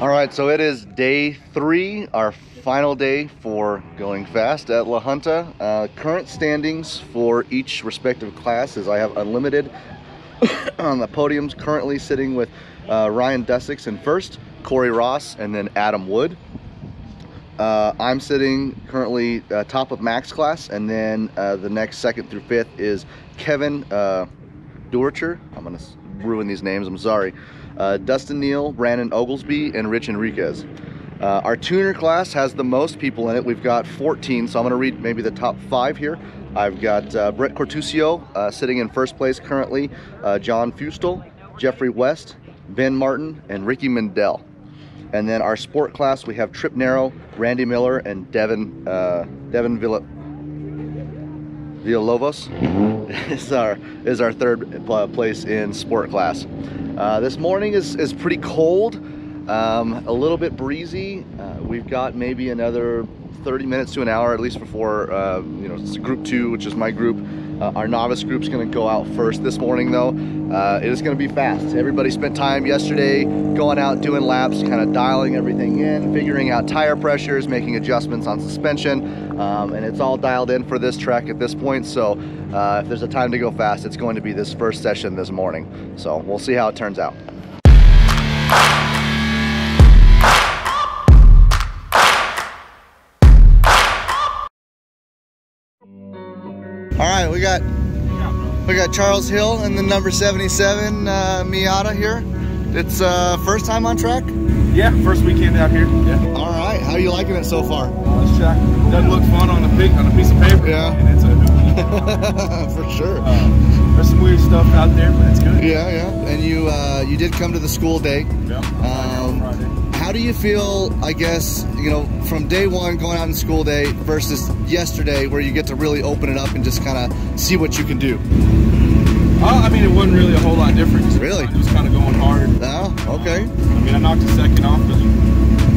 All right, so it is day 3, our final day for going fast at La Junta. Current standings for each respective class is I have unlimited on the podiums, currently sitting with Ryan Dusix in first, Corey Ross, and then Adam Wood. I'm sitting currently top of Max class, and then the next 2nd through 5th is Kevin Doercher. I'm gonna ruin these names, I'm sorry. Dustin Neal, Brandon Oglesby, and Rich Enriquez. Our tuner class has the most people in it. We've got 14, so I'm gonna read maybe the top 5 here. I've got Brett Cortusio sitting in first place currently, John Fustel, Jeffrey West, Ben Martin, and Ricky Mendel. And then our sport class, we have Trip Narrow, Randy Miller, and Devin Villalobos is our 3rd place in sport class. This morning is pretty cold, a little bit breezy. We've got maybe another 30 minutes to an hour at least before you know, it's group 2, which is my group. Our novice group's going to go out first this morning though. It is going to be fast. Everybody spent time yesterday going out doing laps, kind of dialing everything in, figuring out tire pressures, making adjustments on suspension, and it's all dialed in for this track at this point. So if there's a time to go fast, it's going to be this first session this morning. So we'll see how it turns out. All right, we got Charles Hill and the number 77 Miata here. It's first time on track? Yeah, first weekend out here. Yeah. All right, how are you liking it so far? This track doesn't look fun on a piece of paper. Yeah, and it's a for sure. There's some weird stuff out there, but it's good. Yeah, yeah. And you did come to the school day. Yeah. How do you feel, I guess, you know, from day 1 going out on school day versus yesterday where you get to really open it up and just kind of see what you can do? I mean, it wasn't really a whole lot different. Really? It was kind of going hard. Oh, okay. I mean, I knocked a second off, but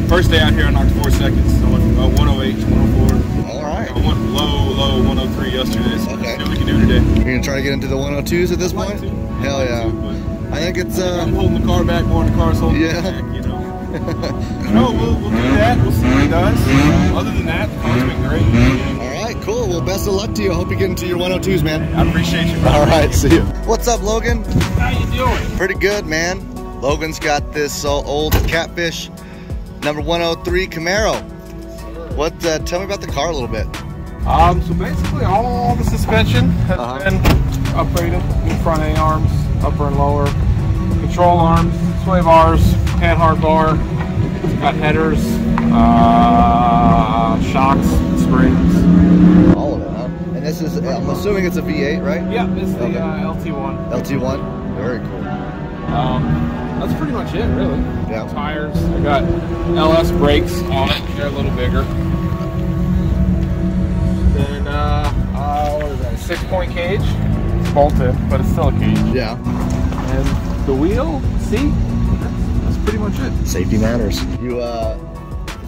first day out here I knocked 4 seconds. I went from 108 to 104. All right. I went low 103 yesterday, so okay. see what we can do today. You're going to try to get into the 102s at this point? Hell yeah. I think it's... I'm holding the car back more than the car's holding me back, you know. No, we'll do that. We'll see what he does. Other than that, the car's been great. All right, cool. Well, best of luck to you. I hope you get into your 102s, man. I appreciate you. All right, see you. What's up, Logan? How you doing? Pretty good, man. Logan's got this old Catfish number 103 Camaro. What? Tell me about the car a little bit. So basically all the suspension has been upgraded. New front A-arms, upper and lower, control arms, sway bars, panhard bar, got headers, shocks, springs. All of it, huh? And this is, I'm assuming it's a V8, right? Yeah, this is the LT1. LT1? Very cool. That's pretty much it, really. Yeah. Tires, I got LS brakes on it, they're a little bigger. Then, what is that, a 6-point cage? It's bolted, but it's still a cage. Yeah. And the wheel, seat, that's pretty much it. Safety matters. You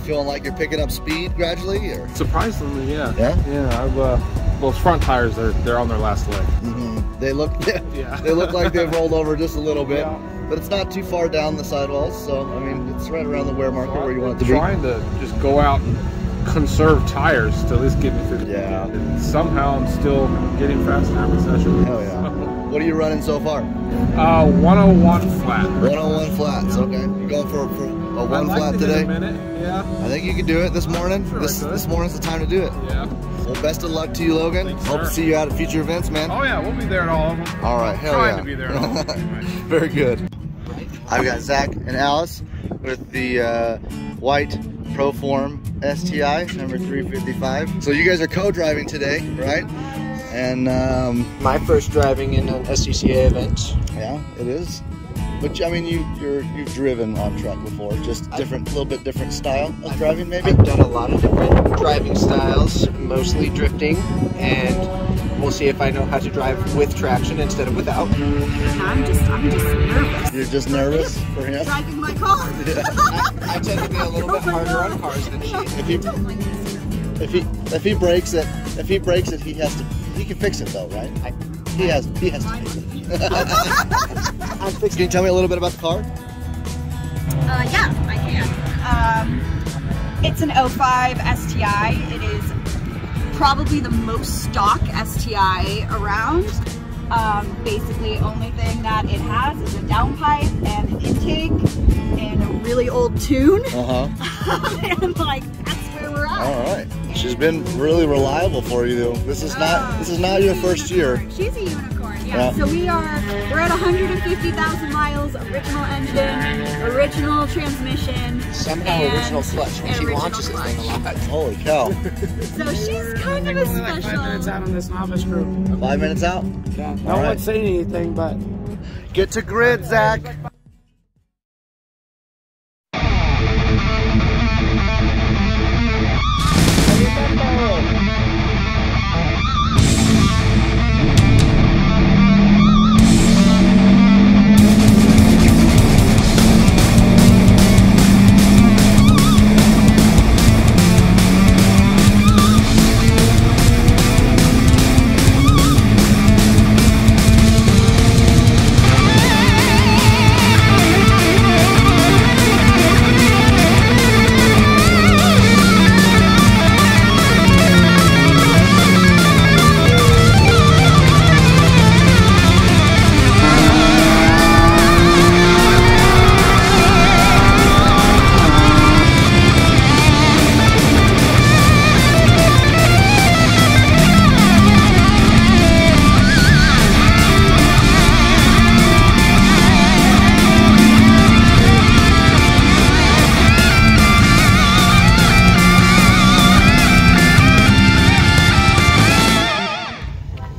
feeling like you're picking up speed gradually, or? Surprisingly, yeah. Yeah? Yeah, those front tires, they're on their last leg. Mm-hmm. They look, yeah. They look like they've rolled over just a little bit, yeah. But it's not too far down the sidewalls, so I mean, it's right around the wear marker where you want it to be. Trying to just go out and conserve tires to at least get me through the weekend. And somehow I'm still getting faster every session. Hell yeah. What are you running so far? 101 flat. 101 flats, okay. You going for a one flat today? Yeah. I think you can do it this morning. Sure this morning's the time to do it. Yeah. Well, best of luck to you, Logan. Thanks, Hope to see you out at future events, man. Oh yeah, we'll be there at all of them. All right, hell Trying yeah. to be there at all of them. Very good. I've got Zach and Alice with the white Proform STI number 355. So you guys are co-driving today, right? And my first driving in an SCCA event. yeah, it is. But I mean, you've driven on track before, just different, little bit different style of driving, maybe. I've done a lot of different driving styles, mostly drifting, and we'll see if I know how to drive with traction instead of without. I'm just nervous. You're just nervous for him? Driving my car. Yeah. I tend to be a little bit harder on cars than she is. If he breaks it, he can fix it though, right? He has to fix it. Can you tell me a little bit about the car? Yeah, I can. It's an 05 STI. It is probably the most stock STI around. Basically, only thing that it has is a downpipe and an intake and a really old tune. And like, that's where we're at. All right. She's been really reliable for you, though. This is not your first year. She's a unicorn, yeah. So we're at 150,000 miles, original engine, original transmission, somehow original clutch. She launches this thing a lot. Holy cow. So she's kind of a special. 5 minutes out on this novice group. 5 minutes out? Yeah. No one's saying anything, but get to grid, Zach.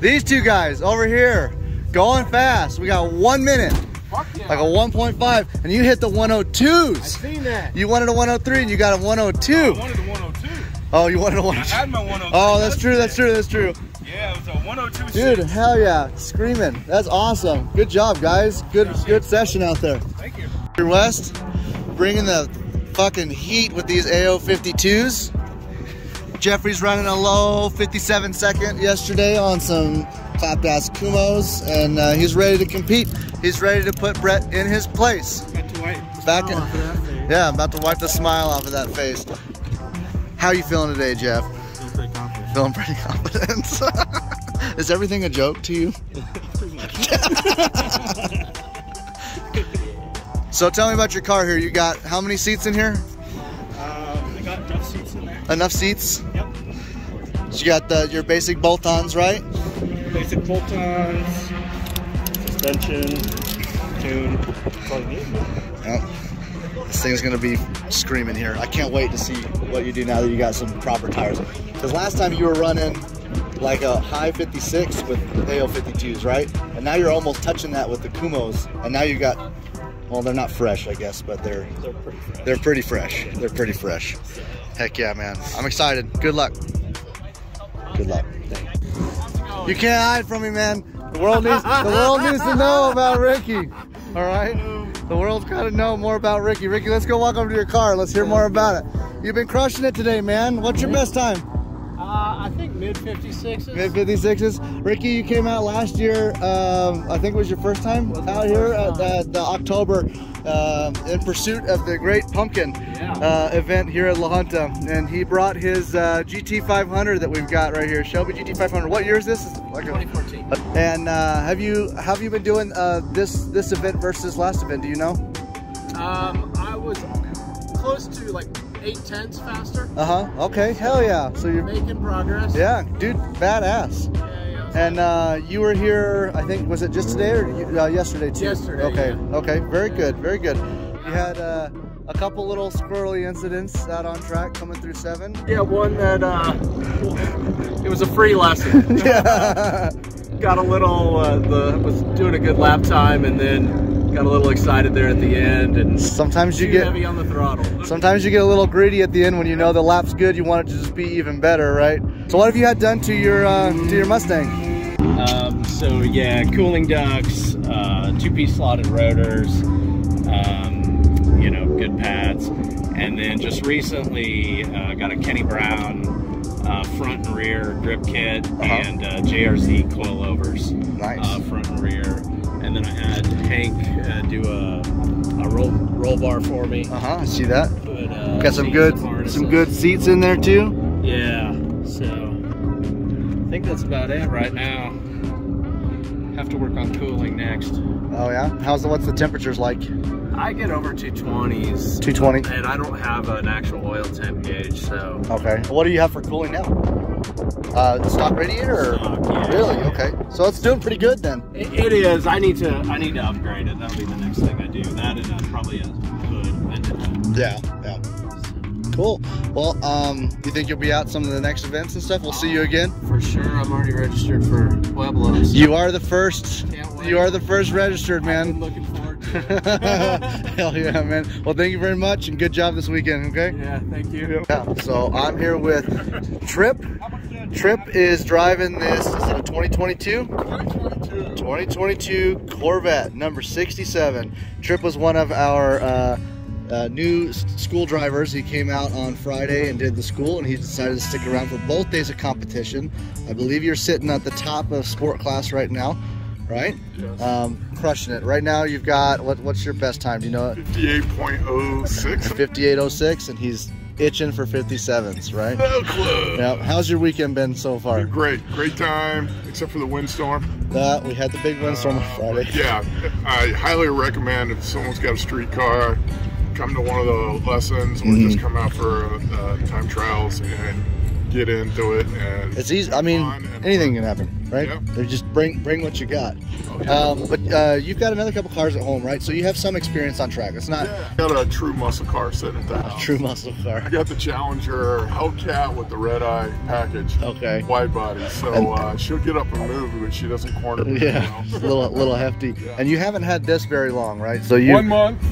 These two guys over here going fast. We got 1 minute, like a 1.5, and you hit the 102s. I've seen that. You wanted a 103 and you got a 102. I wanted the 102. Oh, you wanted a 102. I had my 102. Oh, that's true, that's true, that's true. Yeah, it was a 102. Dude, hell yeah, screaming. That's awesome. Good job, guys. Good session out there. Thank you. West, bringing the fucking heat with these AO52s. Jeffrey's running a low 57 second yesterday on some clapped ass Kumos, and he's ready to compete. He's ready to put Brett in his place. Yeah, I'm about to wipe the smile off of that face. How are you feeling today, Jeff? Feeling pretty confident. Feeling pretty confident. Is everything a joke to you? Pretty much. So tell me about your car here. You got how many seats in here? I got enough seats in there. Enough seats? Yep. So you got your basic bolt-ons, right? Basic bolt-ons, suspension, tune. That's all you need. Yep. This thing's gonna be screaming here. I can't wait to see what you do now that you got some proper tires. Because last time you were running like a high 56 with AO52s, right? And now you're almost touching that with the Kumos. And now you got, well, they're not fresh, I guess, but they're pretty fresh. They're pretty fresh. Heck yeah, man. I'm excited. Good luck. Good luck. You can't hide from me, man. The world needs to know about Ricky. All right? The world's got to know more about Ricky. Ricky, let's go walk over to your car. Let's hear more about it. You've been crushing it today, man. What's your best time? I think mid 56s. Mid 56s. Ricky, you came out last year. I think it was your first time out here at the October in pursuit of the Great Pumpkin event here at La Junta, and he brought his GT500 that we've got right here. Shelby GT500. What year is this? Like 2014. And have you been doing this event versus last event? Do you know? I was close to like 8/10 faster. Okay. Hell yeah. So you're making progress. Yeah, dude. Badass. And you were here, I think, was it just today or yesterday too? Yesterday. Okay. Yeah. Okay. Very good. Very good. You had a couple little squirrely incidents out on track coming through 7. Yeah, one that it was a free lesson. Yeah. Got a little was doing a good lap time, and then got a little excited there at the end, and sometimes you get heavy on the throttle. Sometimes you get a little greedy at the end when you know the lap's good. You want it to just be even better, right? So what have you had done to your Mustang? So yeah, cooling ducts, 2-piece slotted rotors, you know, good pads, and then just recently got a Kenny Brown front and rear drip kit and JRZ coilovers, nice. Front and rear, and then I had Hank do a roll bar for me. I see that. Put, got some good seats in there too. Yeah, so I think that's about it right now. Have to work on cooling next. Oh yeah? What's the temperatures like? I get over 220s. 220? And I don't have an actual oil temp gauge, so. Okay. What do you have for cooling now? Stock radiator? Or? Stock, yeah. Really? Okay. So it's doing pretty good then. It is. I need to upgrade it. That'll be the next thing I do. That and probably a hood, vented hood. Yeah. Cool. Well, you think you'll be out some of the next events and stuff? We'll see you again. For sure. I'm already registered for Pueblo. So You are the first. Can't wait. You are the first registered, man. I'm looking forward to it. Hell yeah, man. Well, thank you very much and good job this weekend, okay? Yeah, thank you. Yeah, so I'm here with Trip. Trip is driving this, is it a 2022? 2022 Corvette, number 67. Trip was one of our new school drivers. He came out on Friday and did the school, and he decided to stick around for both days of competition. I believe you're sitting at the top of sport class right now, right? Yes. Crushing it. Right now you've got, what's your best time? Do you know it? 58.06. 58.06, and he's itching for 57s, right? No clue. Yeah. How's your weekend been so far? Great time, except for the windstorm. We had the big windstorm on Friday. Yeah, I highly recommend if someone's got a street car, come to one of the lessons or just come out for time trials and get into it. And it's easy. I mean, anything can happen, right? Yeah. Or just bring what you got. Okay. But you've got another couple cars at home, right? So you have some experience on track. It's not I got a true muscle car sitting at the house. a true muscle car. I got the Challenger Hellcat with the red eye package. Okay. Wide body. So she'll get up and move, but she doesn't corner me. Yeah, You know? little hefty. Yeah. And you haven't had this very long, right? So you 1 month.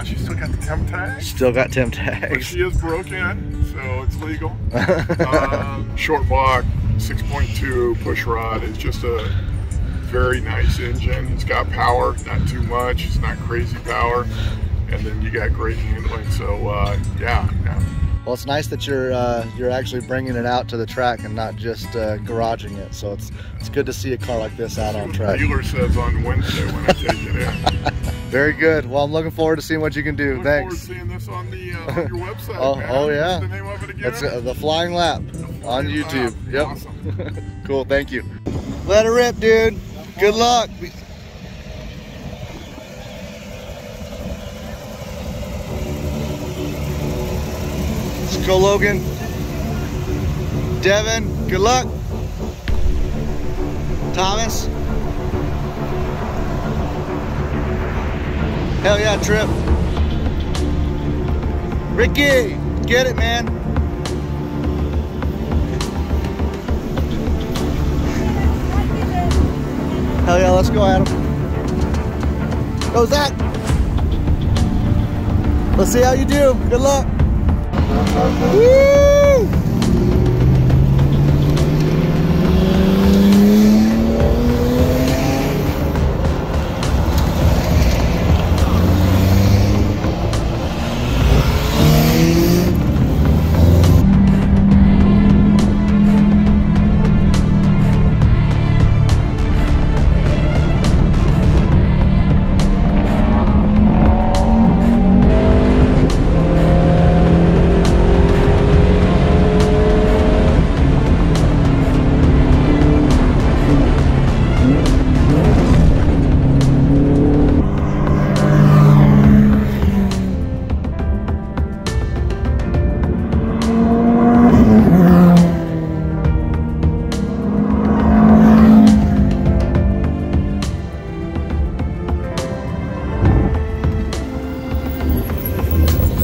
She still got the temp tag. still got temp But tags. she is broken, so it's legal. Short block, 6.2 push rod. It's just a very nice engine. It's got power, not too much. It's not crazy power. And then you got great handling. So yeah. Well, it's nice that you're actually bringing it out to the track and not just garaging it. So it's good to see a car like this out on track. The dealer says on Wednesday when I take it in. Very good. Well, I'm looking forward to seeing what you can do. Look Thanks. forward to seeing this on the on your website. Man. Oh yeah. What's the name of it again? It's the Flying Lap on YouTube. Yep. Awesome. Cool. Thank you. Let her rip, dude. Good luck. Let's go, Logan. Devin, good luck. Thomas. Hell yeah, Trip. Ricky, get it, man. Hell yeah, let's go, Adam. Go, Zach. Let's see how you do. Good luck. Woo!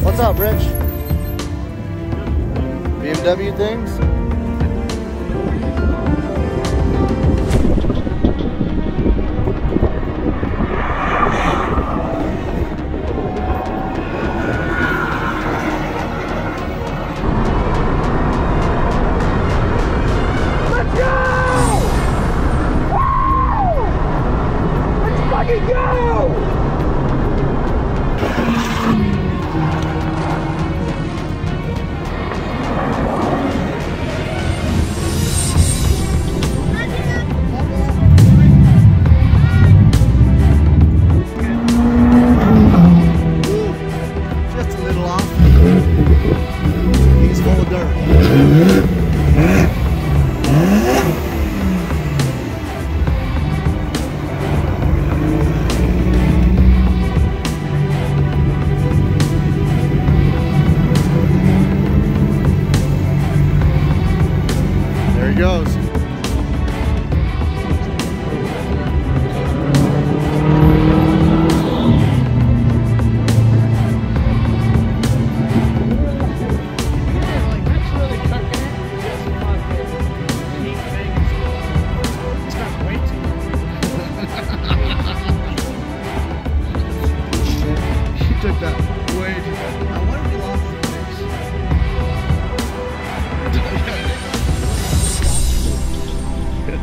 What's up, Rich? BMW things? Let's go! Woo! Let's fucking go!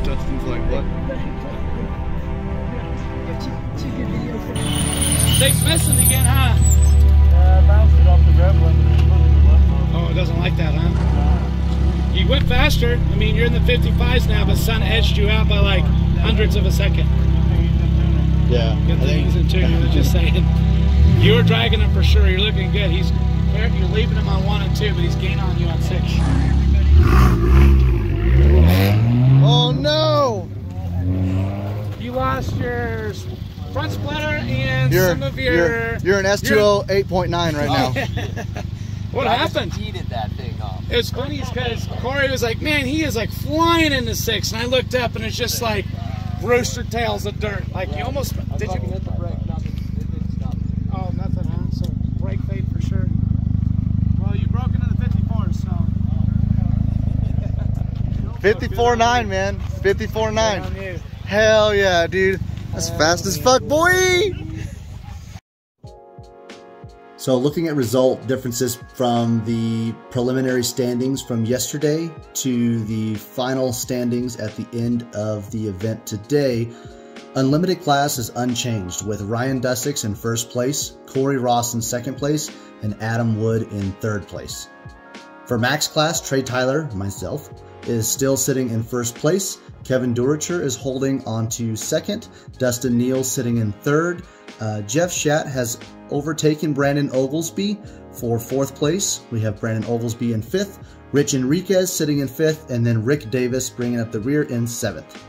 Dustin's like, what? Thing's missing again, huh? Bounced it off the rev limiter. Oh, it doesn't like that, huh? You went faster. I mean, you're in the 55s now, but Sun edged you out by like hundredths of a second. Yeah. Good thing he's in tune. I was just saying. You were dragging him for sure. You're looking good. You're leaving him on 1 and 2, but he's gaining on you on 6. Oh no! You lost your front splitter and some of your... You're an S2O 8.9 right now. What happened? Heated that thing off. It was funny because Corey was like, man, he is like flying into 6. And I looked up and it's just like rooster tails of dirt. Like you almost... Did you hit the brake? Nothing. It didn't stop. Oh, nothing, huh? So brake fade for sure. Well, you broke into the 54, so... 54.9, man. 54.9. Hell yeah, dude. That's fast as fuck, boy! So looking at result differences from the preliminary standings from yesterday to the final standings at the end of the event today, Unlimited class is unchanged with Ryan Dussix in first place, Corey Ross in second place, and Adam Wood in third place. For Max class, Trey Tyler, myself, is still sitting in first place. Kevin Duricher is holding on to second. Dustin Neal sitting in third. Jeff Schatt has overtaken Brandon Oglesby for fourth place. We have Brandon Oglesby in fifth. Rich Enriquez sitting in fifth, and then Rick Davis bringing up the rear in seventh.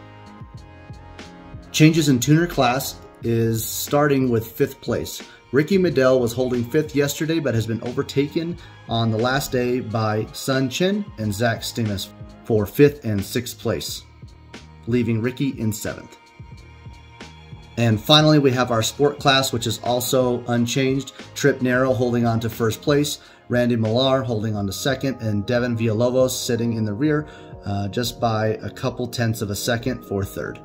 Changes in tuner class is starting with fifth place. Ricky Medell was holding fifth yesterday, but has been overtaken on the last day by Sun Chen and Zach Stimas for fifth and sixth place, leaving Ricky in seventh. And finally, we have our sport class, which is also unchanged. Trip Narrow holding on to first place, Randy Millar holding on to second, and Devin Villalobos sitting in the rear just by a couple tenths of a second for third.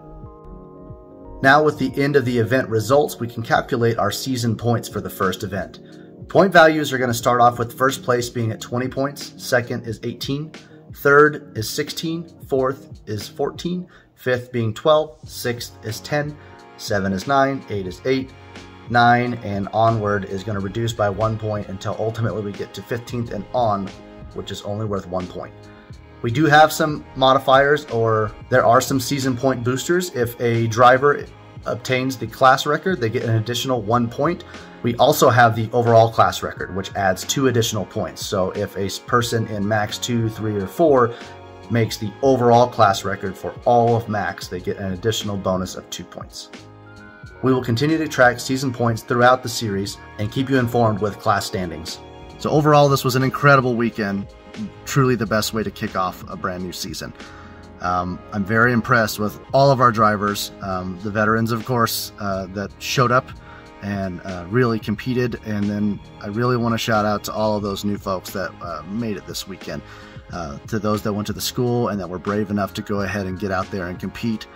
Now with the end of the event results, we can calculate our season points for the first event. Point values are going to start off with first place being at 20 points, second is 18, third is 16, fourth is 14, fifth being 12, sixth is 10, 7 is 9, 8 is 8, 9 and onward is going to reduce by 1 point until ultimately we get to 15th and on, which is only worth 1 point. We do have some modifiers, or there are some season point boosters. If a driver obtains the class record, they get an additional 1 point. We also have the overall class record, which adds 2 additional points. So if a person in Max 2, 3, or 4 makes the overall class record for all of Max, they get an additional bonus of 2 points. We will continue to track season points throughout the series and keep you informed with class standings. So overall, this was an incredible weekend. Truly the best way to kick off a brand new season. I'm very impressed with all of our drivers, the veterans, of course, that showed up and really competed. And then I really want to shout out to all of those new folks that made it this weekend. To those that went to the school and that were brave enough to go ahead and get out there and compete.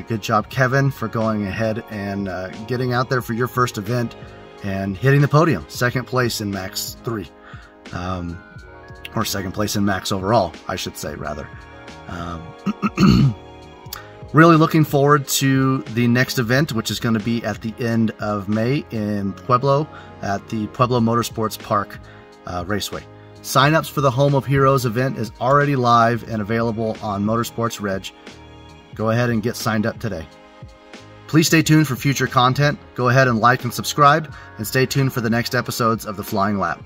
Good job, Kevin, for going ahead and getting out there for your first event and hitting the podium. Second place in Max 3. Or second place in Max overall, I should say, rather. Really looking forward to the next event, which is going to be at the end of May in Pueblo at the Pueblo Motorsports Park Raceway. Sign-ups for the Home of Heroes event is already live and available on Motorsports Reg. Go ahead and get signed up today. Please stay tuned for future content. Go ahead and like and subscribe, and stay tuned for the next episodes of The Flying Lap.